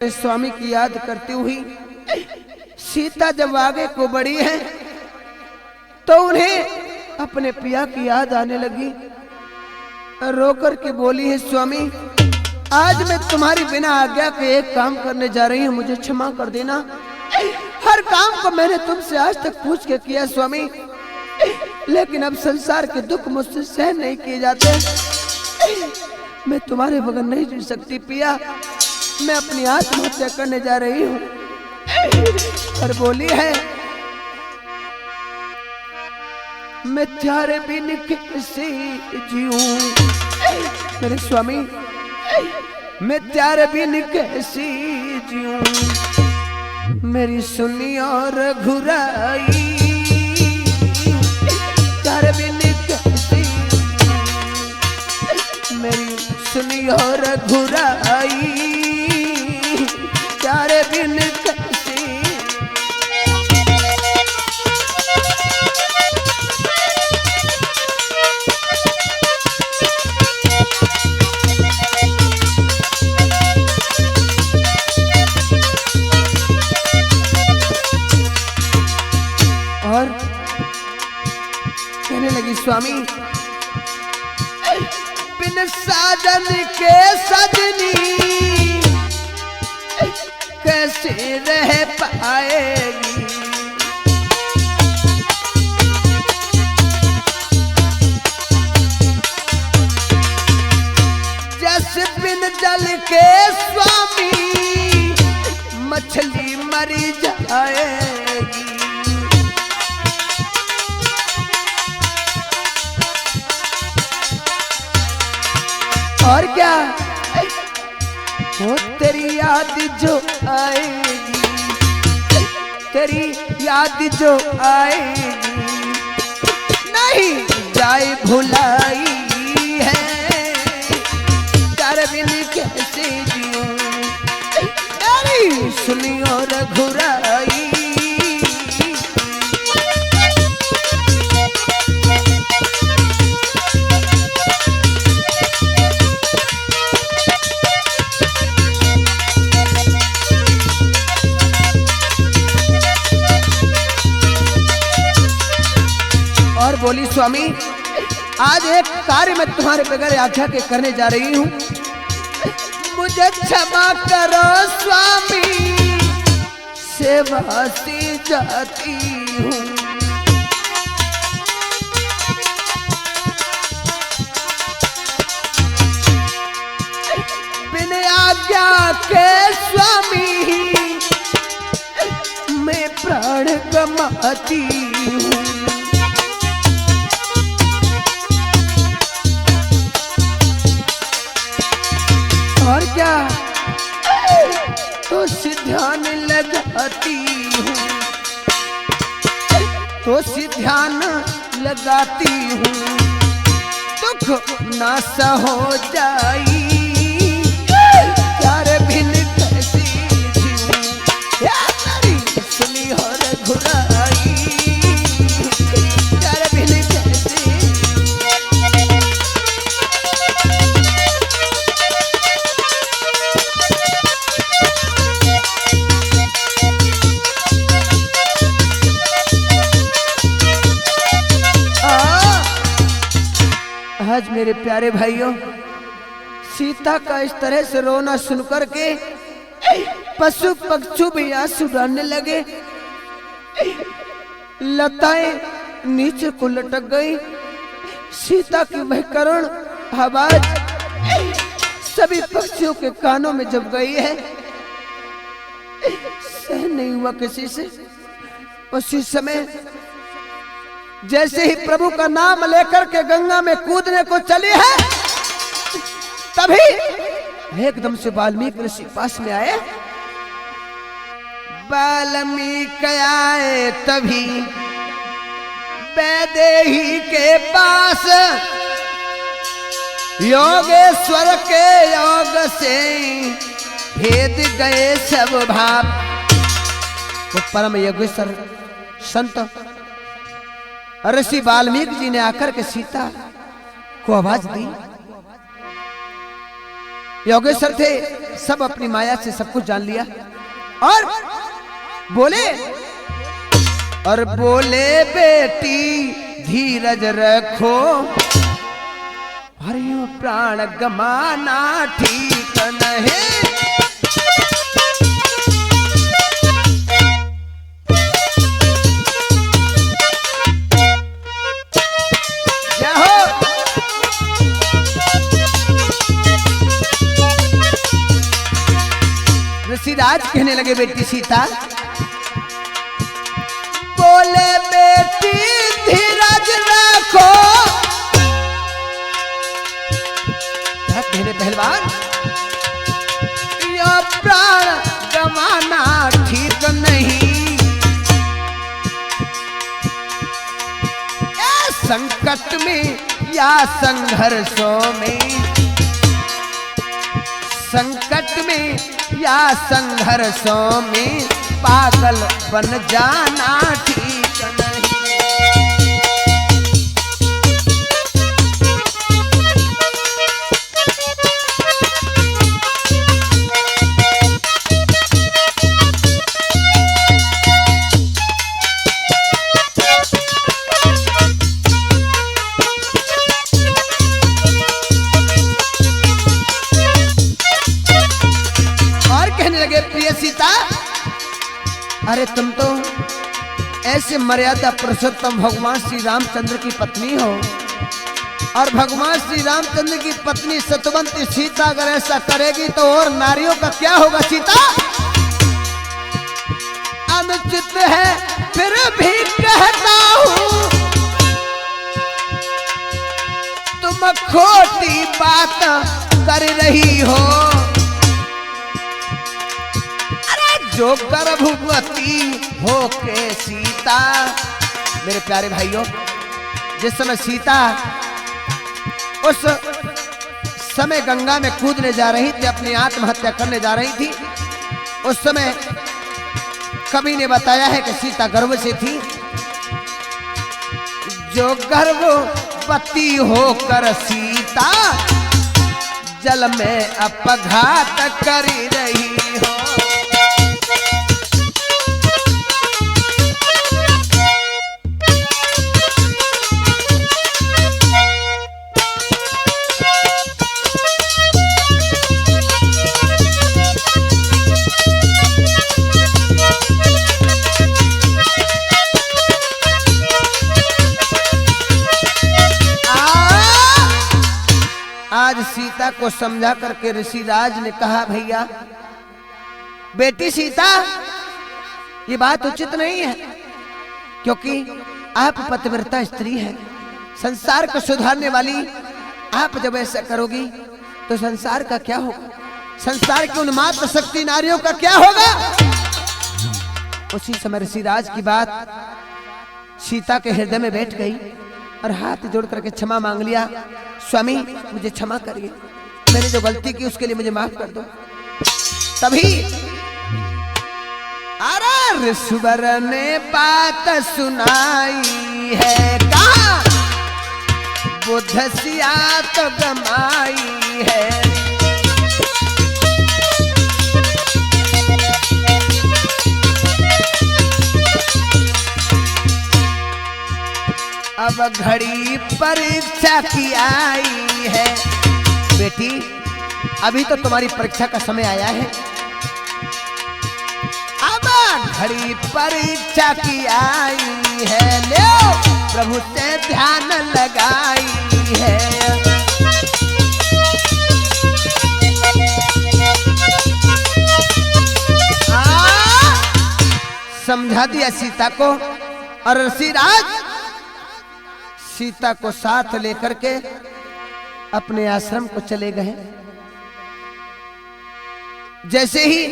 स्वामी की याद करती हुई सीता जब आगे को बढ़ी है तो उन्हें अपने पिया की याद आने लगी। रोकर के बोली है, स्वामी आज मैं तुम्हारी बिना आज्ञा के एक काम करने जा रही हूँ, मुझे क्षमा कर देना। हर काम को मैंने तुमसे आज तक पूछ के किया स्वामी, लेकिन अब संसार के दुख मुझसे सहन नहीं किए जाते। मैं तुम्हारे बगैर नहीं जी सकती पिया, मैं अपनी आत्महत्या करने जा रही हूँ। और बोली है, मैं तुम्हारे बिन कैसे जीऊं मेरे स्वामी, मैं तुम्हारे बिन कैसे जीऊं। मेरी सुनी और घुराई तुम्हारे बिन कैसे, मेरी सुनी और घुराई तुम्हारे बिन कैसे। और कहने लगी, स्वामी बिन साजन के सजनी कैसे रह पाएगी। जैसे बिन जल के स्वामी मछली मरी जाएगी। और क्या वो तेरी याद जो आएगी, तेरी याद जो आएगी नहीं जाए भुलाई है, तेरे बिन कैसे जीऊं। तेरी सुनी और घुराई और बोली, स्वामी आज एक कार्य मैं तुम्हारे बगैर आज्ञा के करने जा रही हूँ, मुझे क्षमा करो स्वामी, सेवा से जाती हूँ। बिन आज्ञा के स्वामी मैं प्राण गमाती हूँ। और क्या तो ध्यान लगाती हूँ, तो ध्यान लगाती हूँ, दुख नाश हो जाई यार बिन कैसे जीऊं। यार सुनी और घुराई यार बिन कैसे। आज मेरे प्यारे भाइयों, सीता का इस तरह से रोना सुनकर के पशु पक्षी भी आंसू डालने लगे। लताएं नीचे को लटक गई। सीता की वह करुण आवाज सभी पक्षियों के कानों में जब गई है, सहन नहीं हुआ किसी से। उसी समय जैसे ही प्रभु का नाम लेकर के गंगा में कूदने को चली है, तभी एकदम से वाल्मीकि ऋषि पास में आए। वाल्मीकि आए तभी वैदेही के पास, योगेश्वर के योग से भेद गए सब भाव। तो परम योगेश्वर संत ऋषि वाल्मीकि जी ने आकर के सीता को आवाज दी, योगेश्वर थे, सब अपनी माया से सब कुछ जान लिया और बोले बेटी धीरज रखो, हरियो प्राण गमाना ठीक नहीं। ऋषिराज कहने लगे बेटी सीता, बोले बेटी धीरज रखो, क्या कहने पहलवान, यो प्राण गंवाना ठीक नहीं, संकट में या संघर्षों में, संकट में या संघर्षों में पागल बन जाना ठीक नहीं। प्रिय सीता, अरे तुम तो ऐसे मर्यादा पुरुषोत्तम भगवान श्री रामचंद्र की पत्नी हो, और भगवान श्री रामचंद्र की पत्नी सतवंती सीता अगर ऐसा करेगी तो और नारियों का क्या होगा सीता? अनुचित है फिर भी कहता हूँ, तुम खोटी बात कर रही हो, जो गर्भवती हो के सीता। मेरे प्यारे भाइयों, जिस समय सीता उस समय गंगा में कूदने जा रही थी, अपनी आत्महत्या करने जा रही थी, उस समय कवि ने बताया है कि सीता गर्भ से थी। जो गर्भवती होकर सीता जल में अपघात कर रही हो, आज सीता को समझा करके ऋषिराज ने कहा, भैया बेटी सीता ये बात उचित नहीं है, क्योंकि आप पतिव्रता स्त्री हैं, संसार को सुधारने वाली आप जब ऐसा करोगी तो संसार का क्या होगा, संसार की उन्माद शक्ति नारियों का क्या होगा। उसी समय ऋषिराज की बात सीता के हृदय में बैठ गई और हाथ जोड़ करके क्षमा मांग लिया, स्वामी मुझे क्षमा करिए, मैंने जो गलती की उसके लिए मुझे माफ कर दो। तभी अरे ऋषिवर ने बात सुनाई है, कहा बुद्ध सिया तो गमाई है, अब घड़ी परीक्षा की आई है। बेटी अभी तो तुम्हारी परीक्षा का समय आया है, अब घड़ी परीक्षा की आई है, लो प्रभु से ध्यान लगाई है। समझा दिया सीता को, और ऋषिराज सीता को साथ लेकर के अपने आश्रम को चले गए। जैसे ही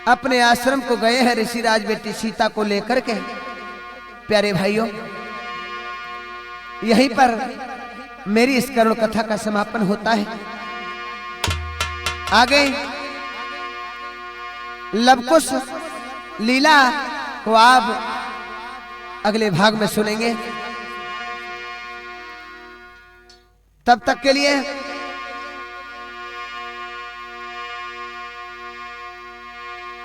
अपने आश्रम को गए हैं ऋषिराज बेटी सीता को लेकर के, प्यारे भाइयों यहीं पर मेरी इस करुण कथा का समापन होता है। आगे लवकुश लीला को आप अगले भाग में सुनेंगे। तब तक के लिए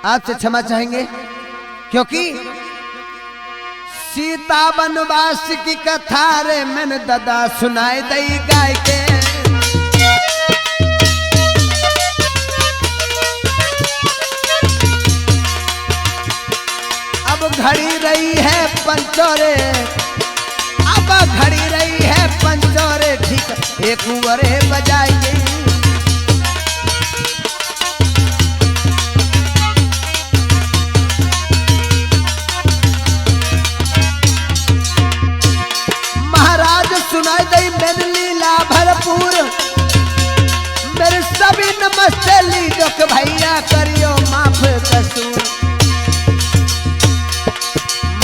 आपसे क्षमा चाहेंगे, क्योंकि सीता वनवास की कथा रे मैंने दादा सुनाई दई गाय के। अब घड़ी रही है पंचोरे, अब घड़ी रही है पंचोरे, ठीक एक उवरे बजाइए। महाराज सुनाई दई मेरी लीला भरपूर, मेरे सभी नमस्ते लीजो के भैया करियो माफ कसूर।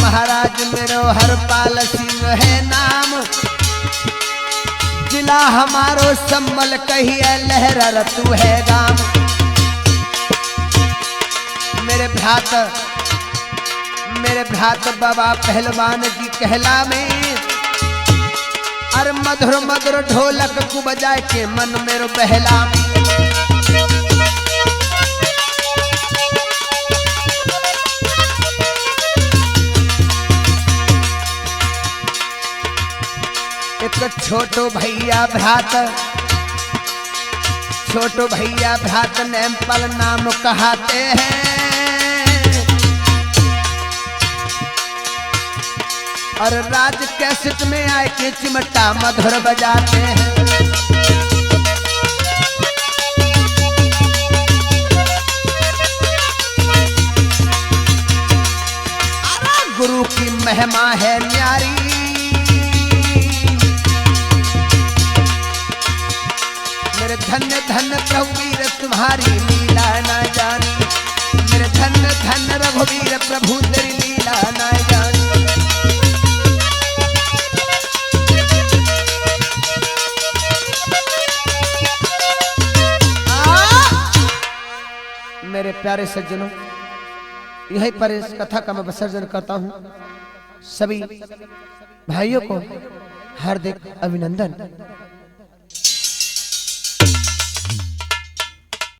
महाराज मेरो हरपाल सिंह है नाम, जिला हमारो संबल कहिए लहरा रतु है गाम। मेरे भ्रात बाबा पहलवान जी कहला में, अरे मधुर मधुर ढोलक को बजाए के मन मेरो बहला में। एक छोटो भैया भ्रात नेमपल नाम कहते हैं, और राज कैसेट में आए के चिमटा मधुर बजाते हैं। अरे गुरु की महिमा है न्यारी, मेरे धन्य धन्य प्रभुवीर तुम्हारी लीला न जानी, मेरे धन्य धन्य रघुवीर प्रभु तेरी लीला न जानी। मेरे प्यारे सज्जनों, यही पर इस कथा का मैं विसर्जन करता हूँ। सभी भाइयों को हार्दिक अभिनंदन।